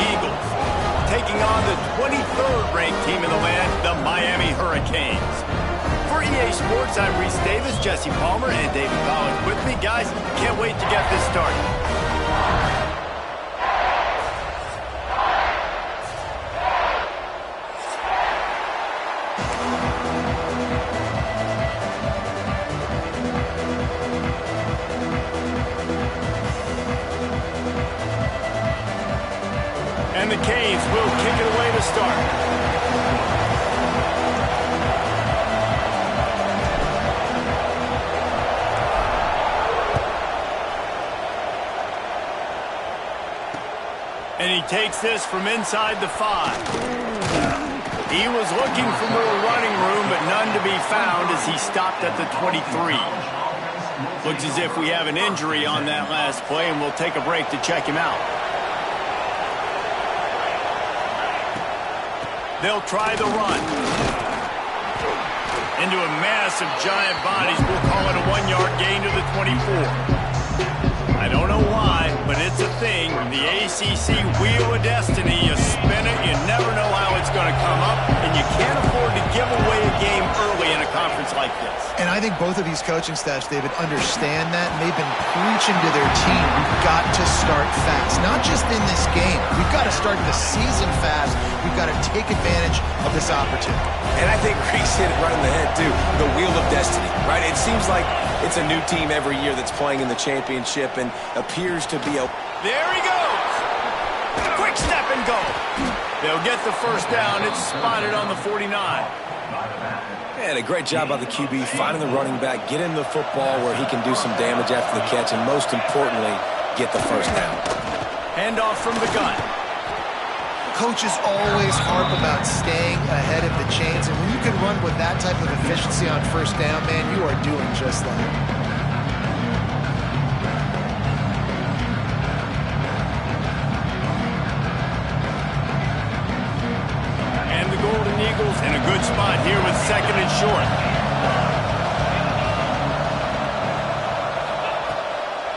Eagles, taking on the 23rd ranked team in the land, the Miami Hurricanes. For EA Sports, I'm Reese Davis, Jesse Palmer, and David Collins with me. Guys, can't wait to get this started. And the Canes will kick it away to start. And he takes this from inside the 5. He was looking for more running room, but none to be found as he stopped at the 23. Looks as if we have an injury on that last play, and we'll take a break to check him out. They'll try the run. Into a mass of giant bodies. We'll call it a 1-yard gain to the 24. I don't know why, but it's a thing. The ACC Wheel of Destiny. You spin it, you never know how it's going to come up, and you can't afford to give away a game early in a conference like this. And I think both of these coaching staffs, David, understand that, and they've been preaching to their team, we've got to start fast. Not just in this game. We've got to start the season fast. We've got to take advantage of this opportunity. And I think Reese hit it right in the head, too. The Wheel of Destiny, right? It seems like it's a new team every year that's playing in the championship and appears to be a... There he goes! Quick step and go! They'll get the first down. It's spotted on the 49. And a great job by the QB finding the running back, get him the football where he can do some damage after the catch, and most importantly, get the first down. Handoff from the gun. Coaches always harp about staying ahead of the chains, and when you can run with that type of efficiency on first down, man, you are doing just that. Golden Eagles in a good spot here with 2nd and short.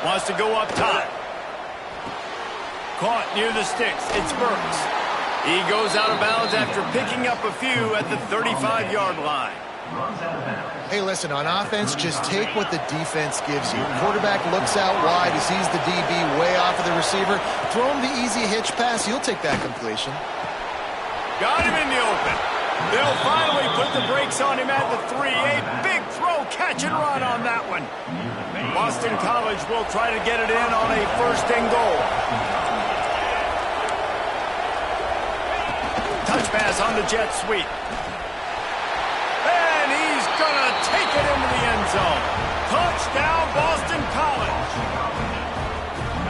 Wants to go up top. Caught near the sticks. It's Burks. He goes out of bounds after picking up a few at the 35-yard line. Hey, listen, on offense, just take what the defense gives you. Quarterback looks out wide. He sees the DB way off of the receiver. Throw him the easy hitch pass. You'll take that completion. Got him in the open. They'll finally put the brakes on him at the 3. A big throw, catch and run on that one. Boston College will try to get it in on a 1st and goal. Touch pass on the jet sweep. And he's going to take it into the end zone. Touchdown, Boston College.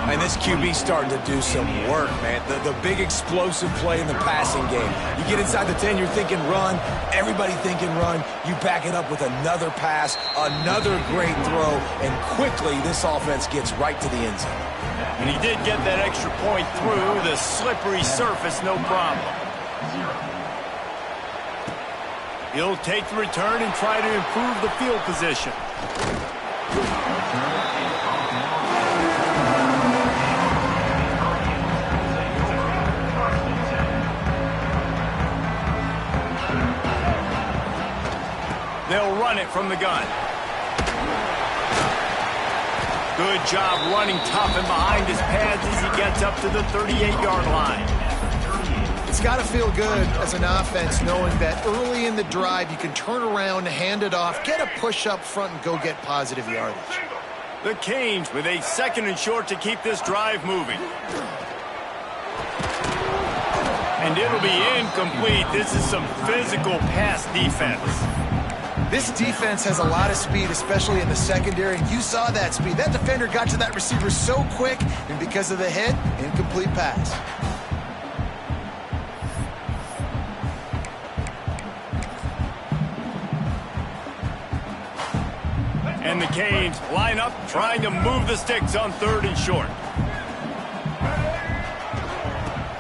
And this QB starting to do some work, man. The big explosive play in the passing game. You get inside the 10, you're thinking run. Everybody thinking run. You back it up with another pass, another great throw, and quickly this offense gets right to the end zone. And he did get that extra point through the slippery surface, no problem. He'll take the return and try to improve the field position. They'll run it from the gun. Good job running tough and behind his pads as he gets up to the 38-yard line. It's got to feel good as an offense knowing that early in the drive you can turn around, hand it off, get a push up front, and go get positive yardage. The Canes with a 2nd and short to keep this drive moving. And it'll be incomplete. This is some physical pass defense. This defense has a lot of speed, especially in the secondary, and you saw that speed. That defender got to that receiver so quick, and because of the hit, incomplete pass. And the Canes line up, trying to move the sticks on 3rd and short.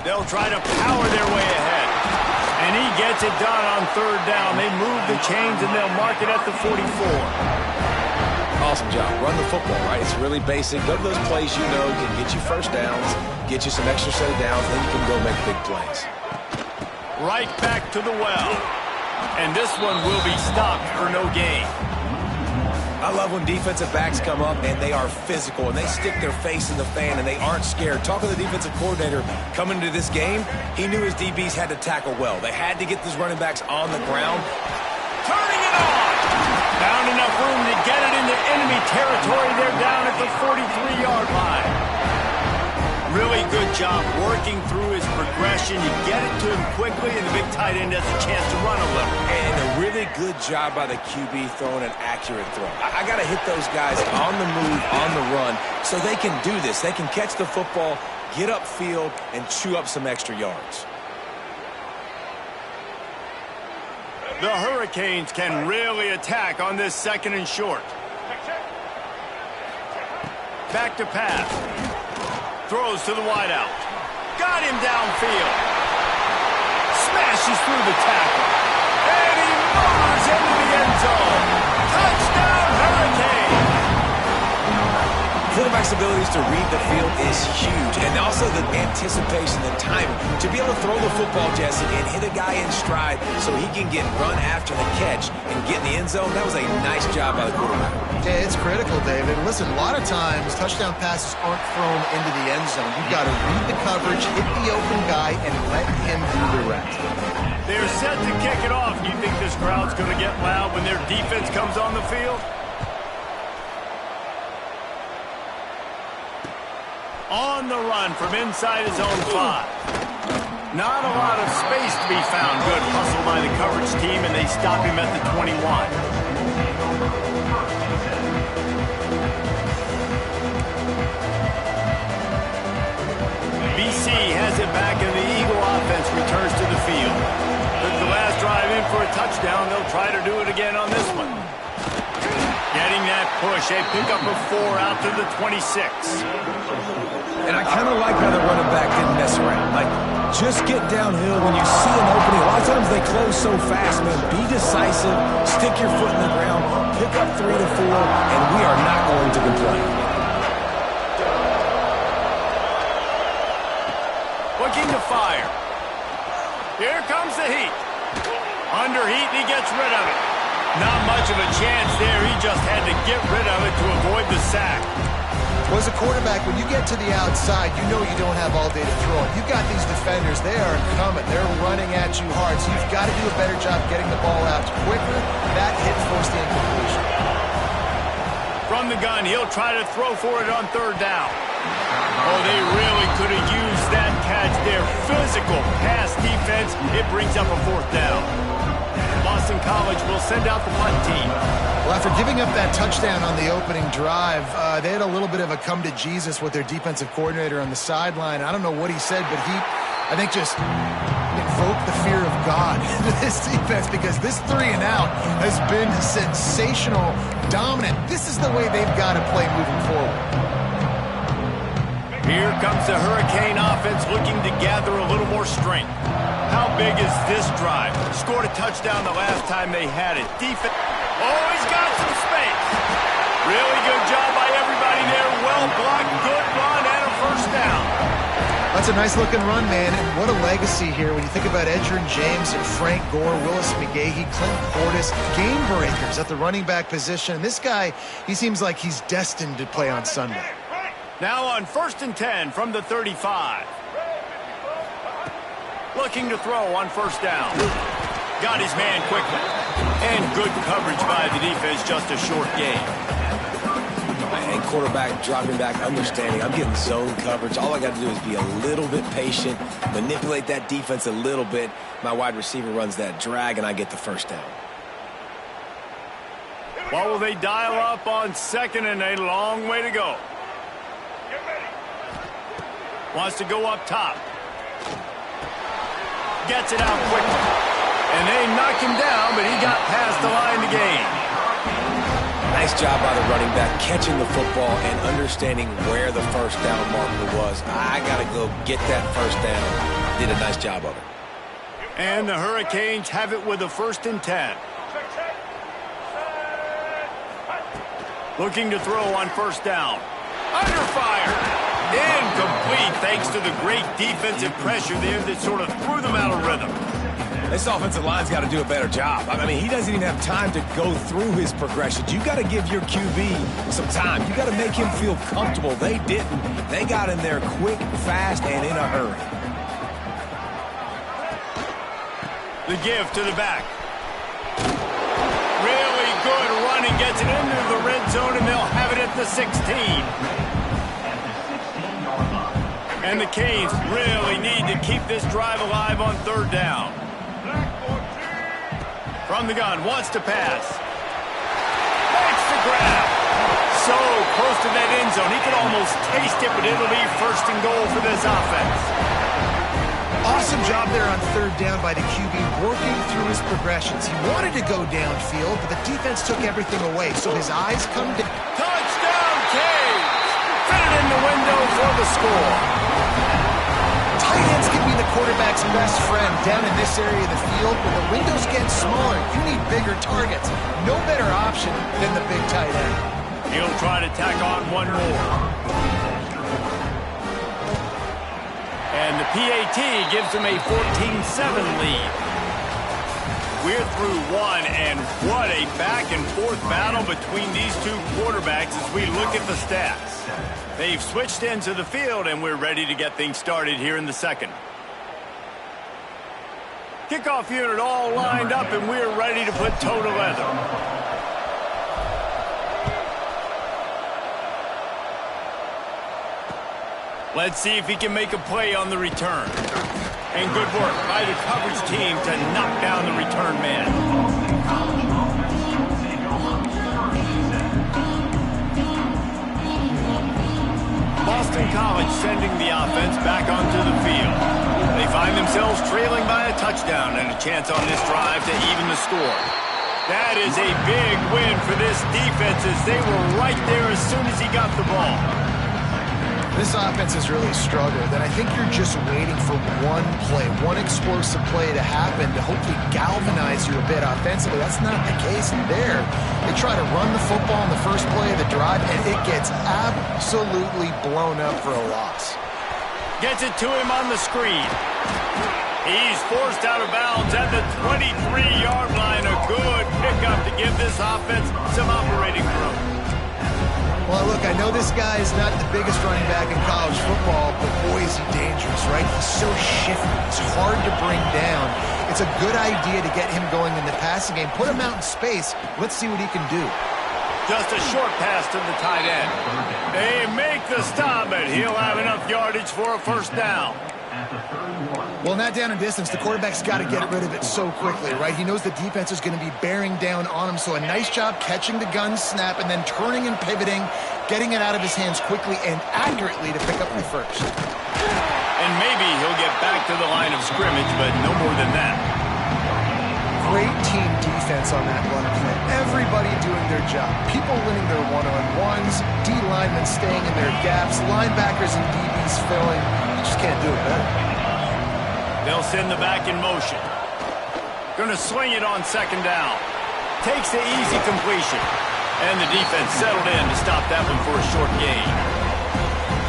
They'll try to power their way ahead. And he gets it done on 3rd down. They move the chains, and they'll mark it at the 44. awesome job. Run the football, right? It's really basic. Go to those plays you know can get you first downs, get you some extra set of downs, then you can go make big plays. Right back to the well. And this one will be stopped for no gain. I love when defensive backs come up and they are physical and they stick their face in the fan and they aren't scared. Talk to the defensive coordinator coming into this game. He knew his DBs had to tackle well. They had to get these running backs on the ground. Turning it on. Found enough room to get it into enemy territory. They're down at the 43-yard line. Really good job working through his progression. You get it to him quickly, and the big tight end has a chance to run a little. And a really good job by the QB throwing an accurate throw. I got to hit those guys on the move, on the run, so they can do this. They can catch the football, get upfield, and chew up some extra yards. The Hurricanes can really attack on this 2nd and short. Back to pass. Throws to the wideout. Got him downfield. Smashes through the tackle. And he motors into the end zone. Touchdown, Hurricane! Quarterback's abilities to read the field is huge, and also the anticipation, the timing. To be able to throw the football, Jesse, and hit a guy in stride so he can get run after the catch and get in the end zone, that was a nice job by the quarterback. Yeah, it's critical, David. Listen, a lot of times touchdown passes aren't thrown into the end zone. You've got to read the coverage, hit the open guy, and let him do the rest. They're set to kick it off. Do you think this crowd's going to get loud when their defense comes on the field? On the run from inside his own 5. Not a lot of space to be found. Good hustle by the coverage team, and they stop him at the 21. BC has it back, and the Eagle offense returns to the field. Took the last drive in for a touchdown. They'll try to do it again on this one. Getting that push. A pickup of 4 out to the 26. And I kind of like how the running back didn't mess around. Like, just get downhill when you see an opening. A lot of times they close so fast, man. Be decisive, stick your foot in the ground, pick up 3 to 4, and we are not going to complain. Looking to fire. Here comes the heat. Under heat, and he gets rid of it. Not much of a chance there. He just had to get rid of it to avoid the sack. Well, as a quarterback, when you get to the outside, you know you don't have all day to throw it. You've got these defenders. They are coming. They're running at you hard. So you've got to do a better job getting the ball out quicker. That hit forced the incompletion. From the gun, he'll try to throw for it on 3rd down. Oh, they really could have used that catch there. Physical pass defense. It brings up a 4th down. Boston College will send out the punt team. Well, after giving up that touchdown on the opening drive, they had a little bit of a come to Jesus with their defensive coordinator on the sideline. I don't know what he said, but he, I think, just invoked the fear of God into this defense, because this 3 and out has been sensational, dominant. This is the way they've got to play moving forward. Here comes the Hurricane offense looking to gather a little more strength. How big is this drive? Scored a touchdown the last time they had it. Defense. Oh, he's got some space. Really good job by everybody there. Well blocked, good run, and a 1st down. That's a nice-looking run, man, and what a legacy here when you think about Edgerrin James and Frank Gore, Willis McGahee, Clint Portis, game breakers at the running back position. This guy, he seems like he's destined to play on Sunday. Now on 1st and 10 from the 35. Looking to throw on 1st down. Got his man quickly. And good coverage by the defense, just a short gain. And quarterback dropping back, understanding I'm getting zone coverage. All I got to do is be a little bit patient, manipulate that defense a little bit. My wide receiver runs that drag, and I get the 1st down. What will they dial up on 2nd and a long way to go? Wants to go up top. Gets it out quickly. And they knocked him down, but he got past the line to gain. Nice job by the running back, catching the football and understanding where the 1st down marker was. I got to go get that 1st down. Did a nice job of it. And the Hurricanes have it with a 1st and 10. Looking to throw on first down. Under fire. Incomplete thanks to the great defensive pressure there that sort of threw them out of rhythm. This offensive line's got to do a better job. I mean, he doesn't even have time to go through his progressions. You got to give your QB some time. You got to make him feel comfortable. They didn't. They got in there quick, fast, and in a hurry. The give to the back. Really good running, gets it into the red zone, and they'll have it at the 16. And the Canes really need to keep this drive alive on third down. From the gun, wants to pass. Makes the grab. So close to that end zone. He could almost taste it, but it'll be first and goal for this offense. Awesome job there on third down by the QB, working through his progressions. He wanted to go downfield, but the defense took everything away, so his eyes come down. Touchdown, Canes! Fit it in the window for the score. Tight ends can be the quarterback's best friend down in this area of the field. When the windows get smaller, you need bigger targets. No better option than the big tight end. He'll try to tack on one more. And the PAT gives him a 14-7 lead. We're through one, and what a back-and-forth battle between these two quarterbacks as we look at the stats. They've switched into the field, and we're ready to get things started here in the second. Kickoff unit all lined up, and we're ready to put toe to leather. Let's see if he can make a play on the return. And good work by the coverage team to knock down the return man. Boston College sending the offense back onto the field. They find themselves trailing by a touchdown and a chance on this drive to even the score. That is a big win for this defense as they were right there as soon as he got the ball. This offense has really struggled, and I think you're just waiting for one play, one explosive play to happen to hopefully galvanize you a bit offensively. That's not the case there. They try to run the football in the first play of the drive, and it gets absolutely blown up for a loss. Gets it to him on the screen. He's forced out of bounds at the 23-yard line. A good pickup to give this offense some operating room. Well, look, I know this guy is not the biggest running back in college football, but boy, is he dangerous, right? He's so shifty. He's hard to bring down. It's a good idea to get him going in the passing game. Put him out in space. Let's see what he can do. Just a short pass to the tight end. They make the stop, and he'll have enough yardage for a first down. Well, not down in distance. The quarterback's got to get rid of it so quickly, right? He knows the defense is going to be bearing down on him, so a nice job catching the gun snap and then turning and pivoting, getting it out of his hands quickly and accurately to pick up the first. And maybe he'll get back to the line of scrimmage, but no more than that. Great team defense on that run play. Everybody doing their job. People winning their one-on-ones, D linemen staying in their gaps, linebackers and DBs filling. You just can't do it better. They'll send the back in motion. Gonna swing it on second down. Takes the easy completion. And the defense settled in to stop that one for a short gain.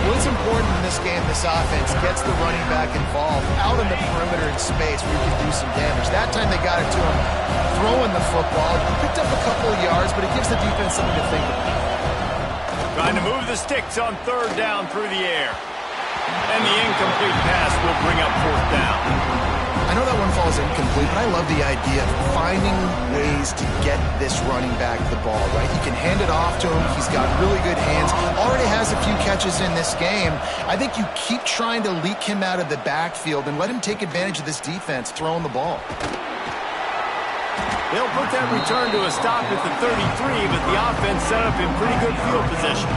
What's important in this game, this offense gets the running back involved out on the perimeter in space where you can do some damage. That time they got it to him throwing the football. He picked up a couple of yards, but it gives the defense something to think about. Trying to move the sticks on third down through the air. And the incomplete pass will bring up fourth down. I know that one falls incomplete, but I love the idea of finding ways to get this running back the ball, right? You can hand it off to him. He's got really good hands. Already has a few catches in this game. I think you keep trying to leak him out of the backfield and let him take advantage of this defense throwing the ball. They'll put that return to a stop at the 33, but the offense set up in pretty good field position.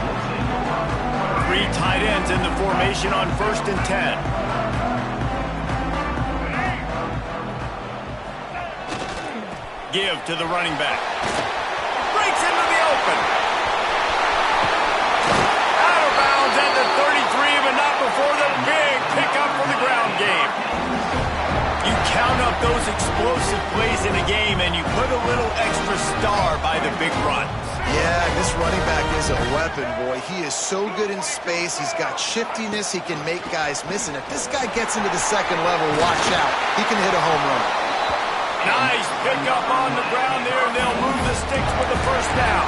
Three tight ends in the formation on 1st and 10. Give to the running back. Breaks into the open. Out of bounds at the 33, but not before the big pickup for the ground game. You count up those explosive plays in a game, and you put a little extra star by the big run. Yeah, this running back is a weapon, boy. He is so good in space. He's got shiftiness. He can make guys miss. And if this guy gets into the second level, watch out. He can hit a home run. Nice pickup on the ground there, and they'll move the sticks with the first down.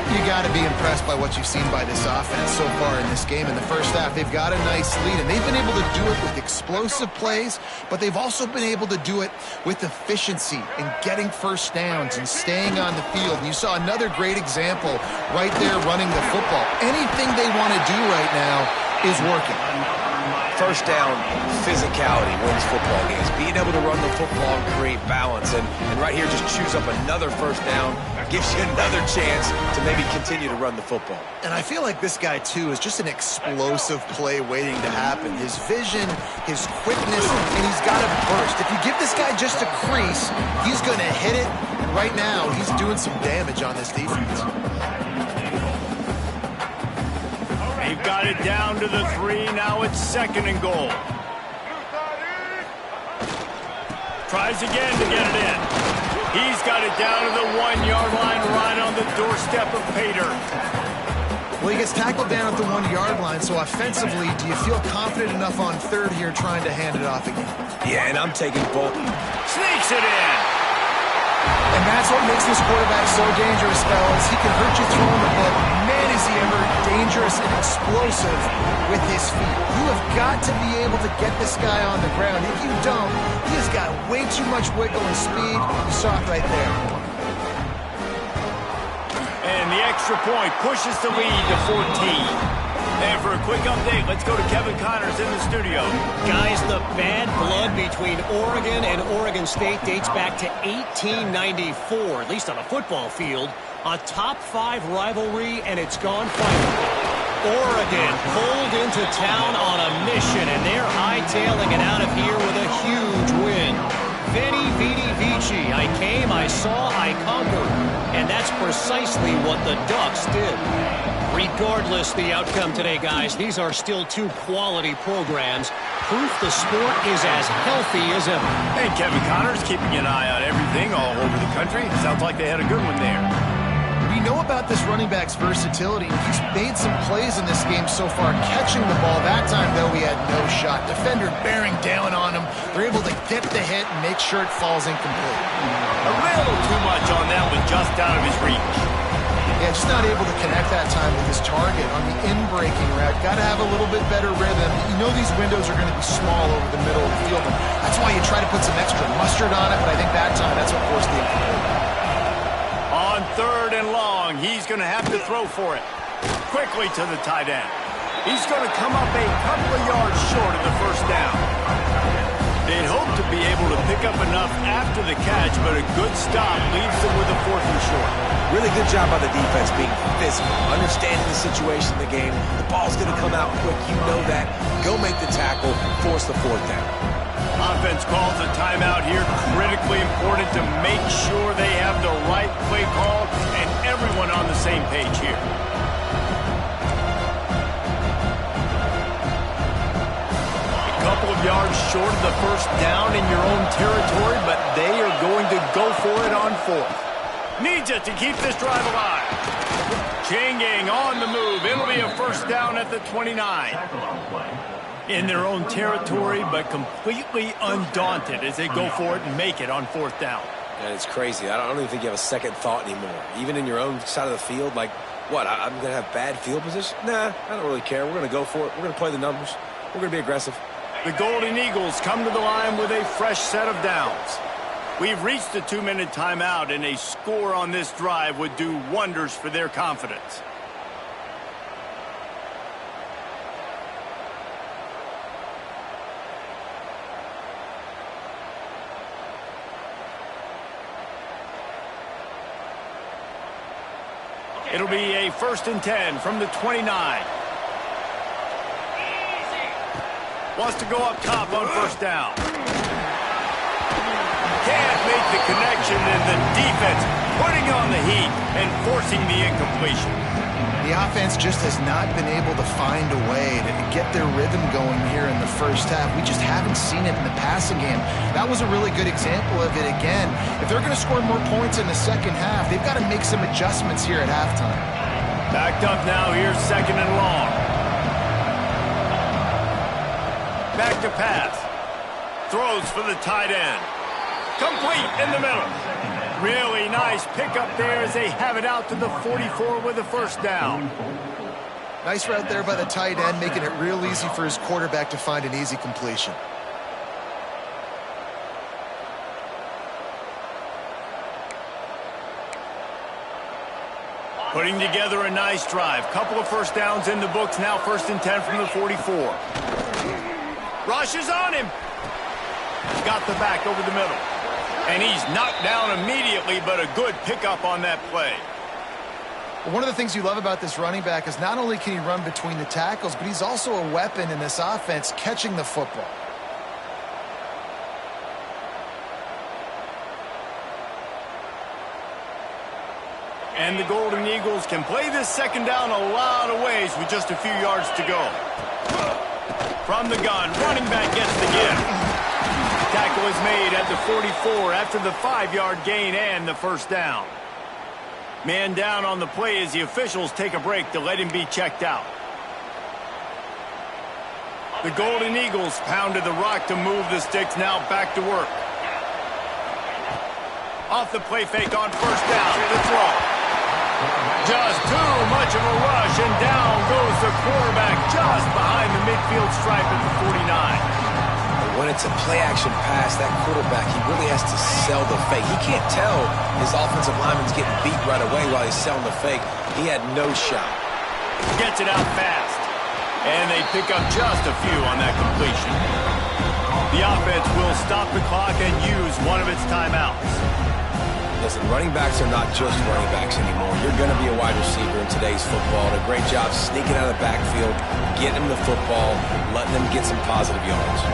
You got to be impressed by what you've seen by this offense so far in this game. In the first half, they've got a nice lead, and they've been able to do it with explosive plays, but they've also been able to do it with efficiency and getting first downs and staying on the field. And you saw another great example right there running the football. Anything they want to do right now is working. First down, physicality wins football games. Being able to run the football and create balance. And right here, just choose up another first down. Gives you another chance to maybe continue to run the football. And I feel like this guy, too, is just an explosive play waiting to happen. His vision, his quickness, and he's got a burst. If you give this guy just a crease, he's going to hit it. And right now, he's doing some damage on this defense. They've got it down to the 3. Now it's 2nd and goal. Tries again to get it in. He's got it down to the 1-yard line right on the doorstep of Pater. Well, he gets tackled down at the 1-yard line, so offensively, do you feel confident enough on 3rd here trying to hand it off again? Yeah, and I'm taking Bolton. Sneaks it in. And that's what makes this quarterback so dangerous, fellas. He can hurt you throwing the ball. Man, is he ever dangerous and explosive with his feet. You have got to be able to get this guy on the ground. If you don't, he has got way too much wiggle and speed. You saw it right there. And the extra point pushes the lead to 14. And for a quick update, let's go to Kevin Connors in the studio. Guys, the bad blood between Oregon and Oregon State dates back to 1894, at least on a football field. A top-5 rivalry, and it's gone final. Oregon pulled into town on a mission, and they're hightailing it out of here with a huge win. Veni, Vidi, Vici. I came, I saw, I conquered. And that's precisely what the Ducks did. Regardless the outcome today, guys, these are still 2 quality programs. Proof the sport is as healthy as ever. And Kevin Connors keeping an eye on everything all over the country. Sounds like they had a good one there. We know about this running back's versatility. He's made some plays in this game so far, catching the ball. That time, though, he had no shot. Defender bearing down on him. They're able to get the hit and make sure it falls incomplete. A little too much on that one, just out of his reach. Yeah, just not able to connect that time with his target on the in-breaking route. Got to have a little bit better rhythm. You know these windows are going to be small over the middle of the field. And that's why you try to put some extra mustard on it, but I think that time that's what forced the incomplete. On 3rd and long, he's going to have to throw for it. Quickly to the tight end. He's going to come up a couple of yards short of the first down. They'd hope to be able to pick up enough after the catch, but a good stop leaves them with a 4th and short. Really good job by the defense being physical, understanding the situation in the game. The ball's going to come out quick. You know that. Go make the tackle, force the 4th down. Offense calls a timeout here. Critically important to make sure they have the right play call and everyone on the same page here. A couple of yards short of the first down in your own territory, but they are going to go for it on 4th. Needs it to keep this drive alive. Changing on the move. It'll be a first down at the 29. In their own territory, but completely undaunted as they go for it and make it on 4th down. And it's crazy. I don't even think you have a second thought anymore. Even in your own side of the field, like, what, I'm going to have bad field position? Nah, I don't really care. We're going to go for it. We're going to play the numbers. We're going to be aggressive. The Golden Eagles come to the line with a fresh set of downs. We've reached the 2-minute timeout, and a score on this drive would do wonders for their confidence. It'll be a 1st and 10 from the 29. Wants to go up top on 1st down. Can't make the connection and the defense putting on the heat and forcing the incompletion. The offense just has not been able to find a way to get their rhythm going here in the first half. We just haven't seen it in the passing game. That was a really good example of it again. If they're going to score more points in the second half, they've got to make some adjustments here at halftime. Backed up now, here's 2nd and long. Back to pass. Throws for the tight end. Complete in the middle. Really nice pickup there as they have it out to the 44 with a first down. Nice route there by the tight end, making it real easy for his quarterback to find an easy completion. Putting together a nice drive. Couple of first downs in the books now. 1st and 10 from the 44. Rushes on him. Got the back over the middle. And he's knocked down immediately, but a good pickup on that play. One of the things you love about this running back is not only can he run between the tackles, but he's also a weapon in this offense catching the football. And the Golden Eagles can play this second down a lot of ways with just a few yards to go. From the gun, running back gets the give. Tackle is made at the 44 after the 5-yard gain and the first down. Man down on the play as the officials take a break to let him be checked out. The Golden Eagles pounded the rock to move the sticks, now back to work. Off the play fake on first down, the throw. Just too much of a rush, and down goes the quarterback just behind the midfield stripe at the 49. When it's a play-action pass, that quarterback, he really has to sell the fake. He can't tell his offensive lineman's getting beat right away while he's selling the fake. He had no shot. Gets it out fast. And they pick up just a few on that completion. The offense will stop the clock and use one of its timeouts. Listen, running backs are not just running backs anymore. You're going to be a wide receiver in today's football. And a great job sneaking out of the backfield, getting them the football, letting them get some positive yards.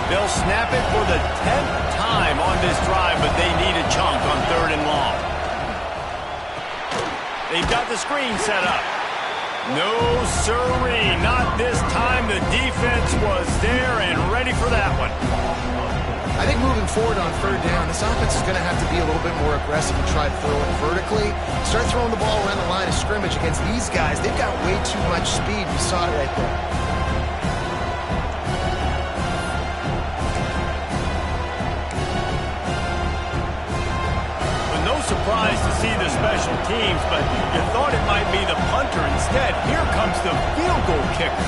They'll snap it for the 10th time on this drive, but they need a chunk on 3rd and long. They've got the screen set up. No siree, not this time. The defense was there and ready for that one. I think moving forward on 3rd down, this offense is going to have to be a little bit more aggressive and try to throw it vertically. Start throwing the ball around the line of scrimmage against these guys. They've got way too much speed. We saw it right there. Surprised to see the special teams, but you thought it might be the punter instead. Here comes the field goal kicker.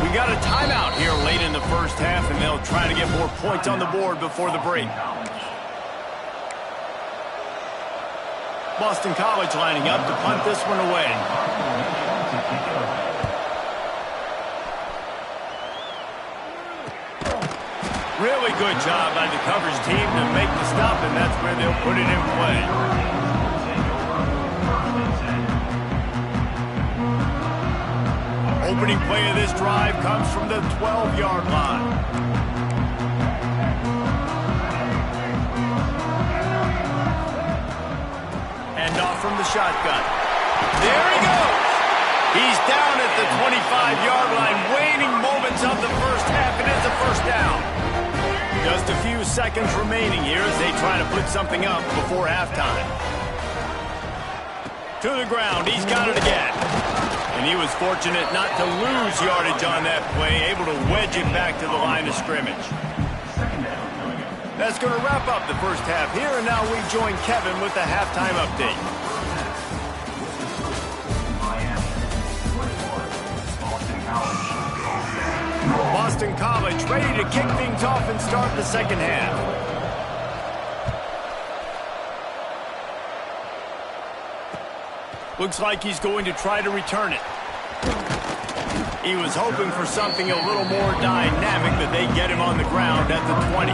We got a timeout here late in the first half, and they'll try to get more points on the board before the break. Boston College lining up to punt this one away. Really good job by the coverage team to make the stop, and that's where they'll put it in play. Opening play of this drive comes from the 12-yard line. And off from the shotgun. There he goes. He's down at the 25-yard line, waning moments of the first half. It is a first down. Just a few seconds remaining here as they try to put something up before halftime. To the ground, he's got it again. And he was fortunate not to lose yardage on that play, able to wedge it back to the line of scrimmage. That's going to wrap up the first half here, and now we join Kevin with the halftime update. Boston College ready to kick things off and start the second half. Looks like he's going to try to return it. He was hoping for something a little more dynamic, but they get him on the ground at the 20.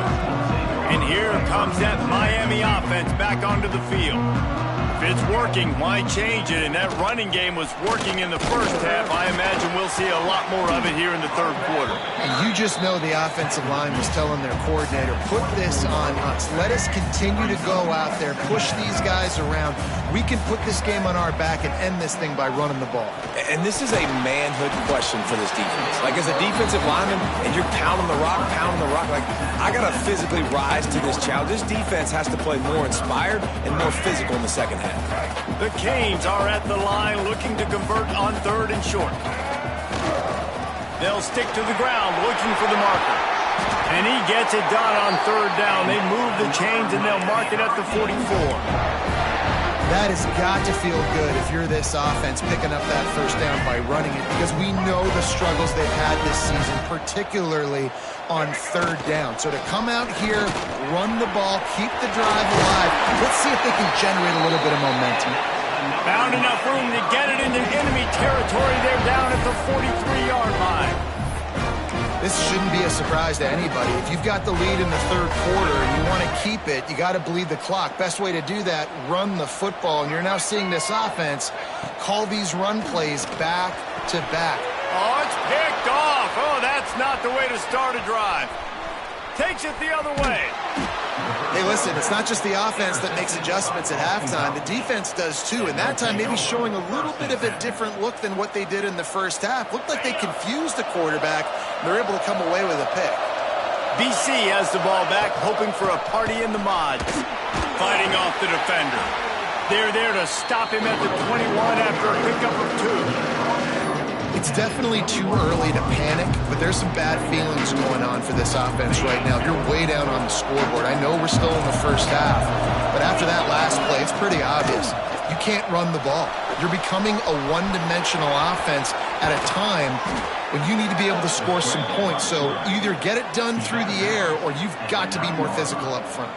And here comes that Miami offense back onto the field. it's working, why change it? And that running game was working in the first half. I imagine we'll see a lot more of it here in the third quarter. And you just know the offensive line was telling their coordinator, put this on us. Let us continue to go out there, push these guys around. We can put this game on our back and end this thing by running the ball. And this is a manhood question for this defense. Like, as a defensive lineman, and you're pounding the rock, like, I got to physically rise to this challenge. This defense has to play more inspired and more physical in the second half. The Canes are at the line looking to convert on third and short. They'll stick to the ground looking for the marker. And he gets it done on third down. They move the chains and they'll mark it at the 44. That has got to feel good if you're this offense picking up that first down by running it, because we know the struggles they've had this season, particularly on third down. So to come out here, run the ball, keep the drive alive, let's see if they can generate a little bit of momentum. Found enough room to get it into enemy territory. They're down at the 43-yard line. This shouldn't be a surprise to anybody. If you've got the lead in the third quarter and you want to keep it, you got to bleed the clock. Best way to do that, run the football. And you're now seeing this offense call these run plays back to back. Oh, it's picked off. Oh, that's not the way to start a drive. Takes it the other way. Hey, listen, it's not just the offense that makes adjustments at halftime. The defense does too, and that time maybe showing a little bit of a different look than what they did in the first half. Looked like they confused the quarterback, and they're able to come away with a pick. BC has the ball back, hoping for a party in the mods. Fighting off the defender. They're there to stop him at the 21 after a pickup of 2. It's definitely too early to panic, but there's some bad feelings going on for this offense right now. You're way down on the scoreboard. I know we're still in the first half, but after that last play, it's pretty obvious. You can't run the ball. You're becoming a one-dimensional offense at a time when you need to be able to score some points. So either get it done through the air or you've got to be more physical up front.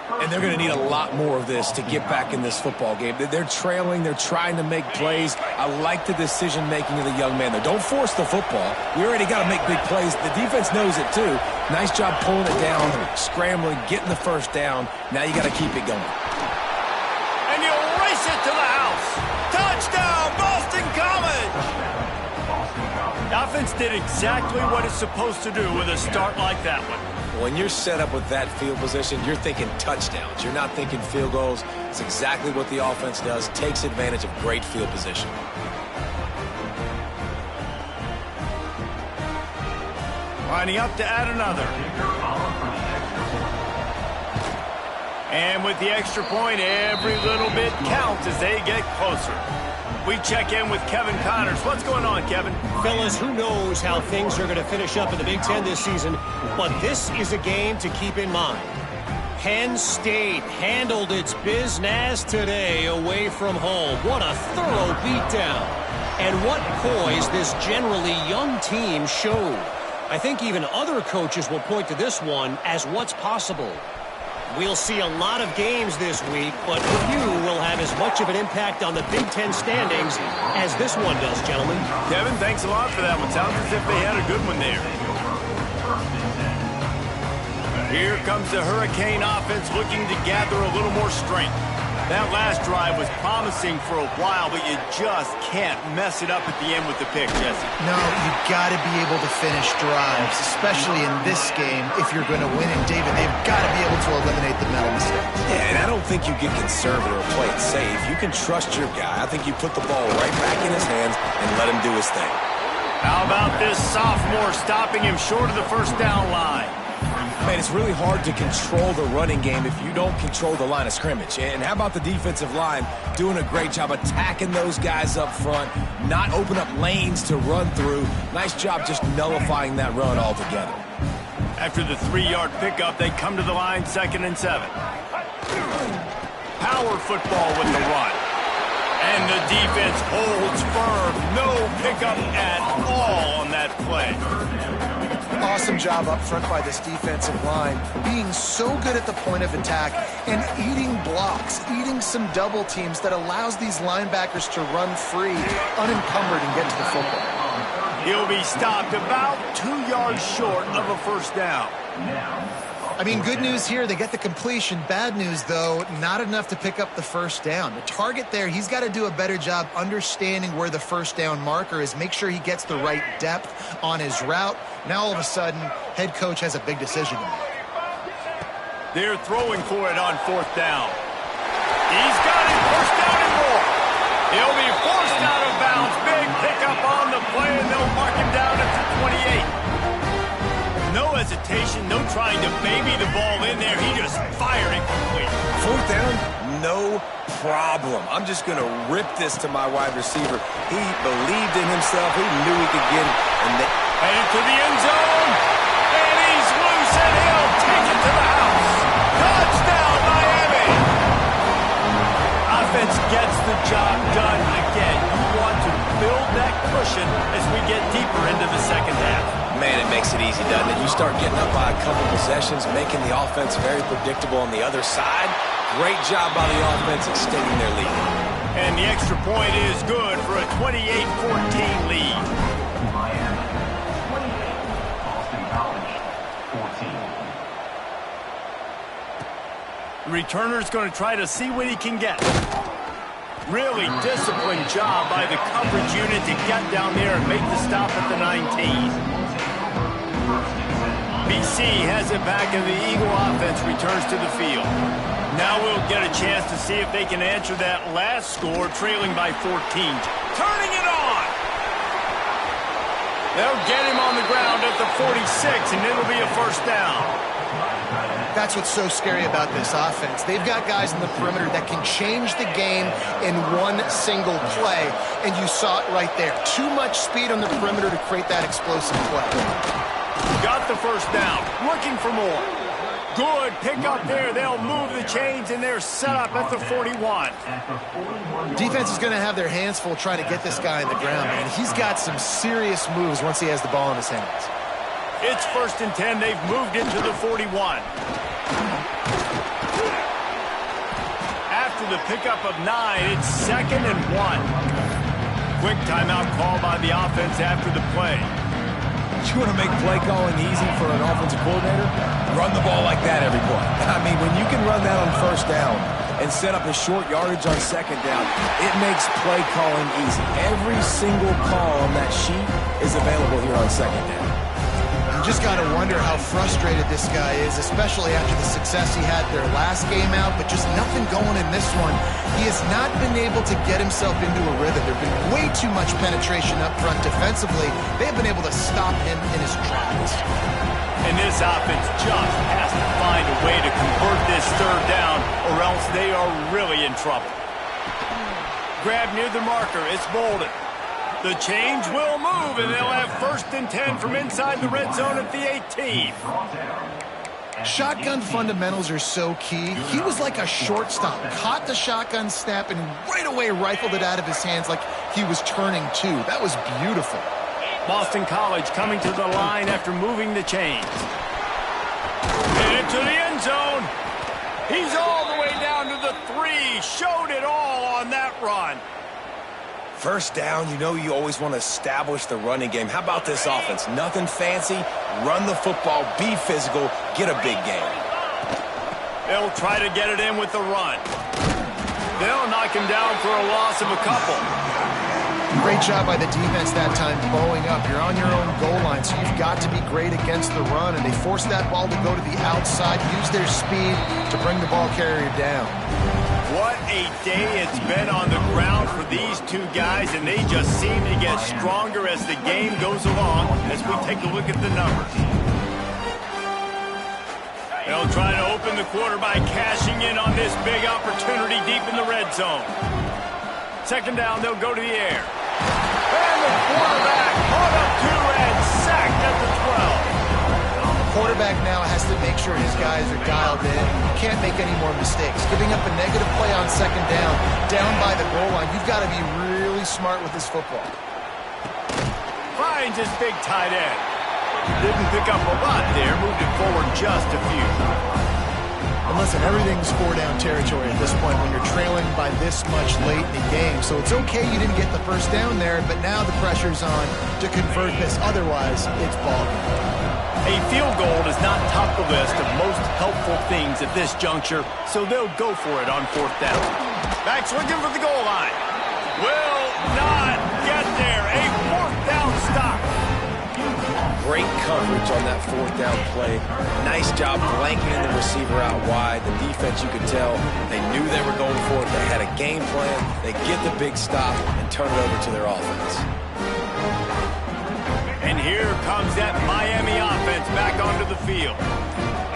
And they're going to need a lot more of this to get back in this football game. They're trailing. They're trying to make plays. I like the decision-making of the young man there. Don't force the football. We already got to make big plays. The defense knows it, too. Nice job pulling it down, scrambling, getting the first down. Now you got to keep it going. And you'll race it to the house. Touchdown, Boston College! The offense did exactly what it's supposed to do with a start like that one. When you're set up with that field position, you're thinking touchdowns. You're not thinking field goals. It's exactly what the offense does. Takes advantage of great field position. Lining up to add another. And with the extra point, every little bit counts as they get closer. We check in with Kevin Connors. What's going on, Kevin? Fellas, who knows how things are going to finish up in the Big Ten this season, but this is a game to keep in mind. Penn State handled its business today away from home. What a thorough beatdown. And what poise this generally young team showed. I think even other coaches will point to this one as what's possible. We'll see a lot of games this week, but few will have as much of an impact on the Big Ten standings as this one does, gentlemen. Kevin, thanks a lot for that one. Sounds as if they had a good one there. Here comes the Hurricane offense looking to gather a little more strength. That last drive was promising for a while, but you just can't mess it up at the end with the pick, Jesse. No, you've got to be able to finish drives, especially in this game if you're going to win. And, David, they've got to be able to eliminate the mental mistakes. Yeah, and I don't think you get conservative or play it safe. You can trust your guy. I think you put the ball right back in his hands and let him do his thing. How about this sophomore stopping him short of the first down line? Man, it's really hard to control the running game if you don't control the line of scrimmage. And how about the defensive line doing a great job attacking those guys up front, not open up lanes to run through. Nice job just nullifying that run altogether. After the 3-yard pickup, they come to the line 2nd and 7. Power football with the run. And the defense holds firm. No pickup at all on that play. Awesome job up front by this defensive line, being so good at the point of attack and eating blocks, eating some double teams that allows these linebackers to run free, unencumbered, and get to the football. He'll be stopped about 2 yards short of a first down. I mean, good news here, they get the completion. Bad news, though, not enough to pick up the first down. The target there, he's got to do a better job understanding where the first down marker is, make sure he gets the right depth on his route. Now, all of a sudden, head coach has a big decision to make. They're throwing for it on fourth down. He's got it, first down and more. He'll be forced out of bounds. Big pickup on the play, and they'll mark him down at the 28. No hesitation, no trying to baby the ball in there. He just fired it complete. Fourth down, no problem. I'm just going to rip this to my wide receiver. He believed in himself. He knew he could get it. And headed to the end zone. And he's loose, and he'll take it to the house. Touchdown, Miami. Offense gets the job done again. You want to build that cushion as we get deeper into the second half. Man, it makes it easy, doesn't it? You start getting up by a couple possessions, making the offense very predictable on the other side. Great job by the offense extending their lead. And the extra point is good for a 28-14 lead. Miami, 28, Boston College, 14. The returner's going to try to see what he can get. Really disciplined job by the coverage unit to get down there and make the stop at the 19. BC has it back, and the Eagle offense returns to the field. Now we'll get a chance to see if they can answer that last score, trailing by 14. Turning it on! They'll get him on the ground at the 46, and it'll be a first down. That's what's so scary about this offense. They've got guys in the perimeter that can change the game in one single play, and you saw it right there. Too much speed on the perimeter to create that explosive play. Got the first down, looking for more. Good pick up there. They'll move the chains, and they're set up at the 41. Defense is going to have their hands full trying to get this guy on the ground, man. He's got some serious moves once he has the ball in his hands. It's 1st and 10. They've moved into the 41. After the pickup of 9, it's 2nd and 1. Quick timeout call by the offense after the play. You want to make play calling easy for an offensive coordinator? Run the ball like that every play. I mean, when you can run that on first down and set up a short yardage on second down, it makes play calling easy. Every single call on that sheet is available here on second down. You just got to wonder how frustrated this guy is, especially after the success he had their last game out, but just nothing going in this one. He has not been able to get himself into a rhythm. There have been way too much penetration up front defensively. They've been able to stop him in his tracks. And this offense just has to find a way to convert this third down, or else they are really in trouble. Grab near the marker. It's Bolden. The change will move, and they'll have 1st and 10 from inside the red zone at the 18. Shotgun fundamentals are so key. He was like a shortstop, caught the shotgun snap, and right away rifled it out of his hands like he was turning two. That was beautiful. Boston College coming to the line after moving the chains. And into the end zone. He's all the way down to the 3. Showed it all on that run. First down, you know you always want to establish the running game. How about this offense? Nothing fancy. Run the football, be physical, get a big game. They'll try to get it in with the run. They'll knock him down for a loss of a couple. Great job by the defense that time, bowing up. You're on your own goal line, so you've got to be great against the run, and they force that ball to go to the outside, use their speed to bring the ball carrier down. What a day it's been on the ground for these two guys, and they just seem to get stronger as the game goes along as we take a look at the numbers. They'll try to open the quarter by cashing in on this big opportunity deep in the red zone. Second down, they'll go to the air. And the quarterback caught up 2 and sacked at the 12. Quarterback now has to make sure his guys are dialed in. You can't make any more mistakes. Giving up a negative play on second down by the goal line, you've got to be really smart with this football. Finds his big tight end. Didn't pick up a lot there, moved it forward just a few. And listen, everything's 4-down territory at this point when you're trailing by this much late in the game. So it's okay you didn't get the first down there, but now the pressure's on to convert this. Otherwise, it's ball game. A field goal does not top the list of most helpful things at this juncture, so they'll go for it on 4th down. Back's looking for the goal line. Will not get there. A 4th down stop. Great coverage on that 4th down play. Nice job blanketing the receiver out wide. The defense, you could tell, they knew they were going for it. They had a game plan. They get the big stop and turn it over to their offense. And here comes that Miami offense back onto the field.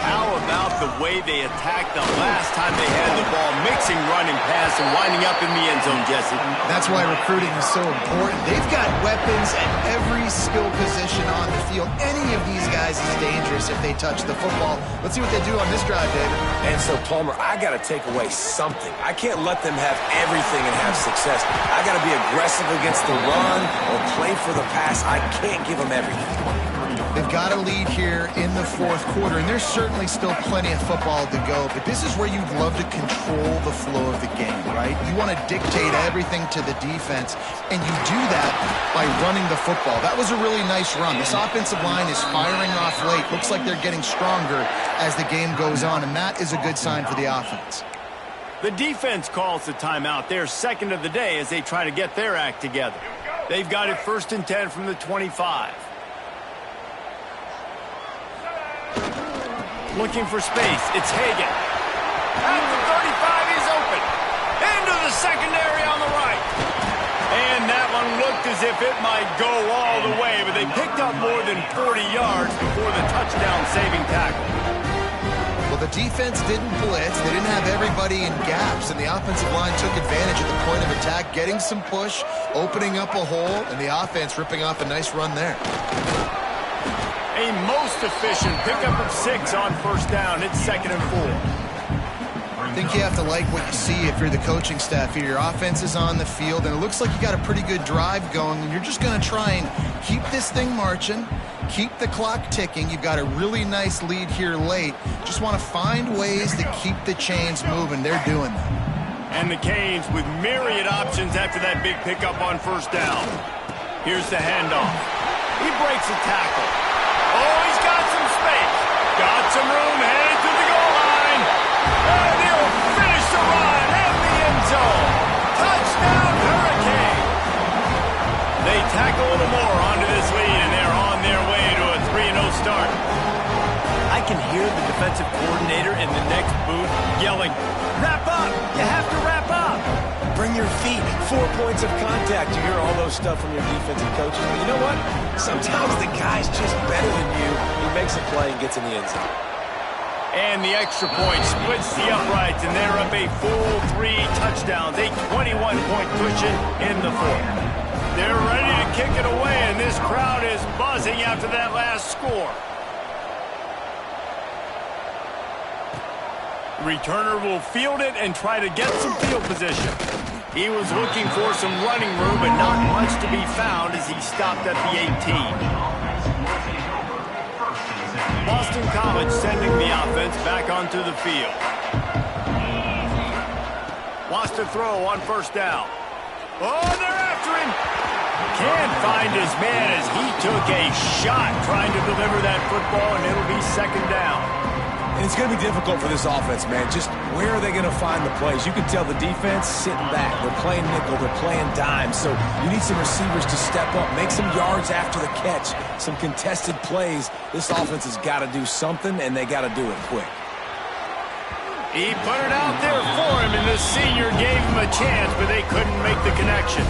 How about the way they attacked the last time they had the ball, mixing running pass and winding up in the end zone, Jesse? That's why recruiting is so important. They've got weapons at every skill position on the field. Any of these guys is dangerous if they touch the football. Let's see what they do on this drive, David. And so, Palmer, I got to take away something. I can't let them have everything and have success. I got to be aggressive against the run or play for the pass. I can't give them everything. They've got a lead here in the 4th quarter, and there's certainly still plenty of football to go, but this is where you'd love to control the flow of the game, right? You want to dictate everything to the defense, and you do that by running the football. That was a really nice run. This offensive line is firing off late. Looks like they're getting stronger as the game goes on, and that is a good sign for the offense. The defense calls the timeout. They're second of the day as they try to get their act together. They've got it 1st and 10 from the 25. Looking for space. It's Hagan. At the 35, he's open. Into the secondary on the right. And that one looked as if it might go all the way, but they picked up more than 40 yards before the touchdown-saving tackle. Well, the defense didn't blitz. They didn't have everybody in gaps, and the offensive line took advantage at the point of attack, getting some push, opening up a hole, and the offense ripping off a nice run there. A most efficient pickup of 6 on 1st down. It's 2nd and 4. I think you have to like what you see if you're the coaching staff here. Your offense is on the field, and it looks like you got a pretty good drive going, and you're just going to try and keep this thing marching, keep the clock ticking. You've got a really nice lead here late. Just want to find ways to keep the chains moving. They're doing that. And the Canes with myriad options after that big pickup on 1st down. Here's the handoff. He breaks a tackle. Oh, he's got some space. Got some room, headed to the goal line. And he'll finish the run at the end zone. Touchdown, Hurricane. They tack a little more onto this lead, and they're on their way to a 3-0 start. I can hear the defensive coordinator in the next booth yelling, "Wrap up! You have to wrap up!" Bring your feet. 4 points of contact. You hear all those stuff from your defensive coaches. But you know what? Sometimes the guy's just better than you. He makes a play and gets in the end zone. And the extra point splits the uprights, and they're up a full 3 touchdowns, a 21-point cushion in the 4th. They're ready to kick it away, and this crowd is buzzing after that last score. Returner will field it and try to get some field position. He was looking for some running room, but not much to be found as he stopped at the 18. Boston College sending the offense back onto the field. Wants to throw on 1st down. Oh, they're after him. Can't find his man as he took a shot trying to deliver that football, and it'll be 2nd down. And it's going to be difficult for this offense, man. Just where are they going to find the plays? You can tell the defense sitting back. They're playing nickel. They're playing dime. So you need some receivers to step up, make some yards after the catch, some contested plays. This offense has got to do something, and they got to do it quick. He put it out there for him, and the senior gave him a chance, but they couldn't make the connection.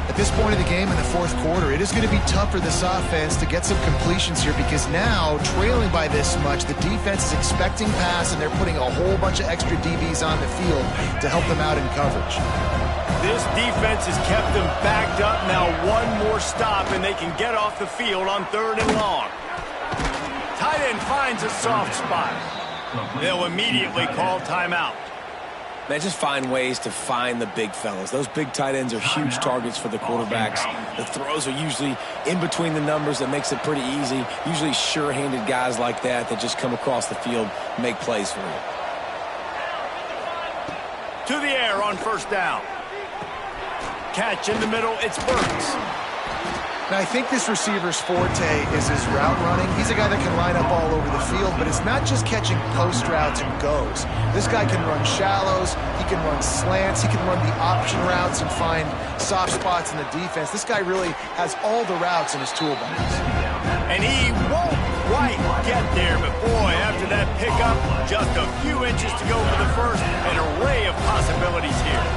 At this point of the game in the 4th quarter, it is going to be tough for this offense to get some completions here because now, trailing by this much, the defense is expecting pass, and they're putting a whole bunch of extra DBs on the field to help them out in coverage. This defense has kept them backed up. Now 1 more stop, and they can get off the field on 3rd and long. Tight end finds a soft spot. They'll immediately call timeout. Man, just find ways to find the big fellas. Those big tight ends are huge targets for the quarterbacks. The throws are usually in between the numbers. That makes it pretty easy. Usually sure-handed guys like that just come across the field, make plays for you. To the air on 1st down. Catch in the middle, it's Burks. Now, I think this receiver's forte is his route running. He's a guy that can line up all over the field, but it's not just catching post routes and goes. This guy can run shallows, he can run slants, he can run the option routes and find soft spots in the defense. This guy really has all the routes in his toolbox. And he won't quite get there, but boy, after that pickup, just a few inches to go for the first, an array of possibilities here.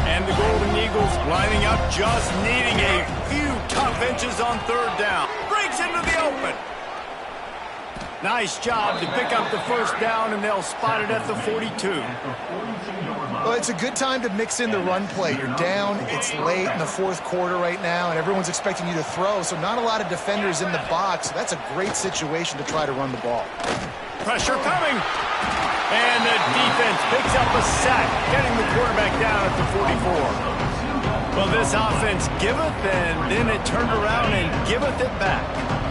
And the Golden Eagles lining up, just needing a few tough inches on third down. Breaks into the open. Nice job to pick up the first down, and they'll spot it at the 42. Well, it's a good time to mix in the run play. You're down, it's late in the fourth quarter right now, and everyone's expecting you to throw, so not a lot of defenders in the box. That's a great situation to try to run the ball. Pressure coming. And the defense picks up a sack, getting the quarterback down at the 44. Well, this offense giveth, and then it turned around and giveth it back.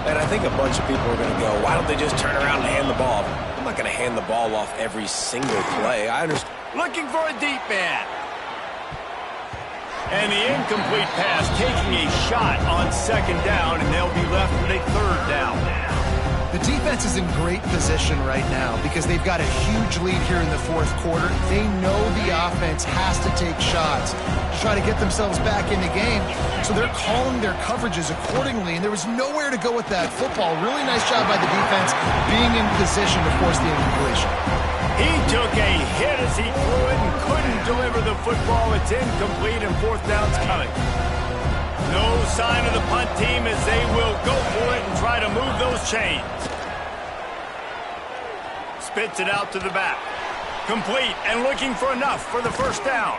And I think a bunch of people are going to go, why don't they just turn around and hand the ball? I'm not going to hand the ball off every single play. I understand. Looking for a deep man. And the incomplete pass taking a shot on second down, and they'll be left with a third down. The defense is in great position right now because they've got a huge lead here in the fourth quarter. They know the offense has to take shots to try to get themselves back in the game, so they're calling their coverages accordingly, and there was nowhere to go with that football. Really nice job by the defense being in position to force the incompletion. He took a hit as he threw it and couldn't deliver the football. It's incomplete, and fourth down's coming. No sign of the punt team as they will go for it and try to move those chains. Spits it out to the back. Complete and looking for enough for the first down.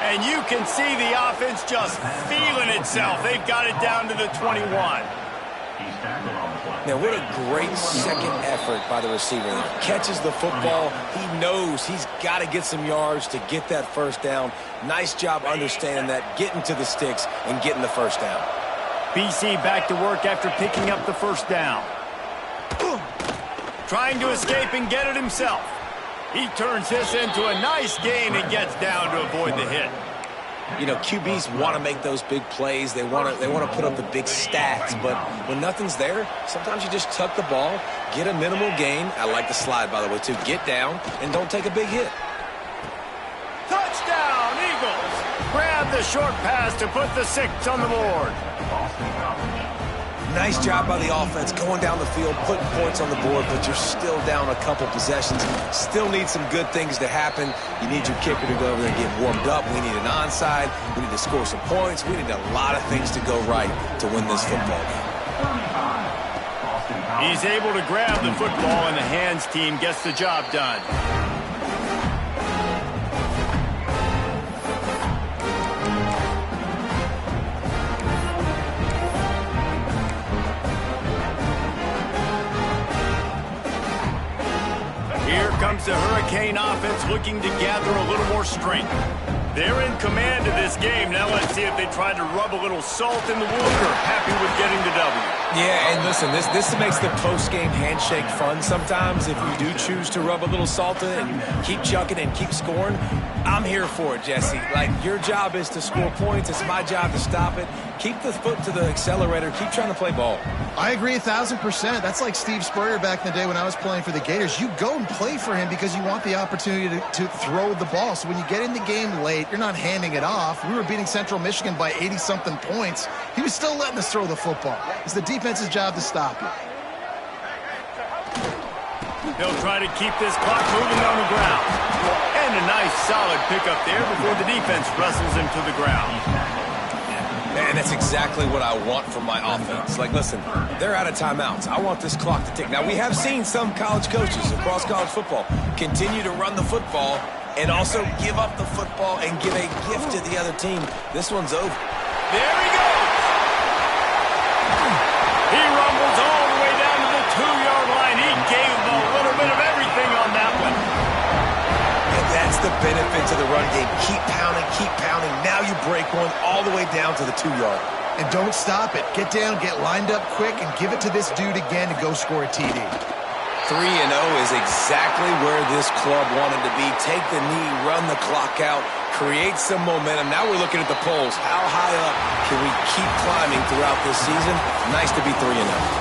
And you can see the offense just feeling itself. They've got it down to the 21. Now, what a great second effort by the receiver. He catches the football. He knows he's got to get some yards to get that first down. Nice job understanding that, getting to the sticks and getting the first down. BC back to work after picking up the first down. Trying to escape and get it himself. He turns this into a nice gain and gets down to avoid the hit. You know, QBs want to make those big plays. They want to put up the big stats. But when nothing's there, sometimes you just tuck the ball, get a minimal gain. I like the slide, by the way, too. Get down and don't take a big hit. Touchdown, Eagles! Grab the short pass to put the 6 on the board. Nice job by the offense going down the field, putting points on the board, but you're still down a couple possessions. Still need some good things to happen. You need your kicker to go over there and get warmed up. We need an onside. We need to score some points. We need a lot of things to go right to win this football game. He's able to grab the football, and the hands team gets the job done. Here comes the Hurricane offense looking to gather a little more strength. They're in command of this game. Now let's see if they try to rub a little salt in the wound or happy with getting the W. Yeah, and listen, this makes the post-game handshake fun sometimes. If you do choose to rub a little salt in it and keep chucking and keep scoring, I'm here for it, Jesse. Like, your job is to score points. It's my job to stop it. Keep the foot to the accelerator. Keep trying to play ball. I agree 1,000%. That's like Steve Spurrier back in the day when I was playing for the Gators. You go and play for him because you want the opportunity to throw the ball. So when you get in the game late, you're not handing it off. We were beating Central Michigan by 80-something points. He was still letting us throw the football. It's the defense's job to stop you. They'll try to keep this clock moving on the ground. And a nice solid pickup there before the defense wrestles him to the ground. And that's exactly what I want from my offense. Like, listen, they're out of timeouts. I want this clock to tick. Now, we have seen some college coaches across college football continue to run the football and also give up the football and give a gift to the other team. This one's over. There he goes. He rumbles all the way down to the 2-yard line. He gave a little bit of everything on that one. And that's the benefit to the run game. Keep pounding, keep pounding. Now you break one all the way down to the 2-yard. And don't stop it. Get down, get lined up quick, and give it to this dude again to go score a TD. 3-0 is exactly where this club wanted to be. Take the knee, run the clock out, create some momentum. Now we're looking at the polls. How high up can we keep climbing throughout this season? Nice to be 3-0.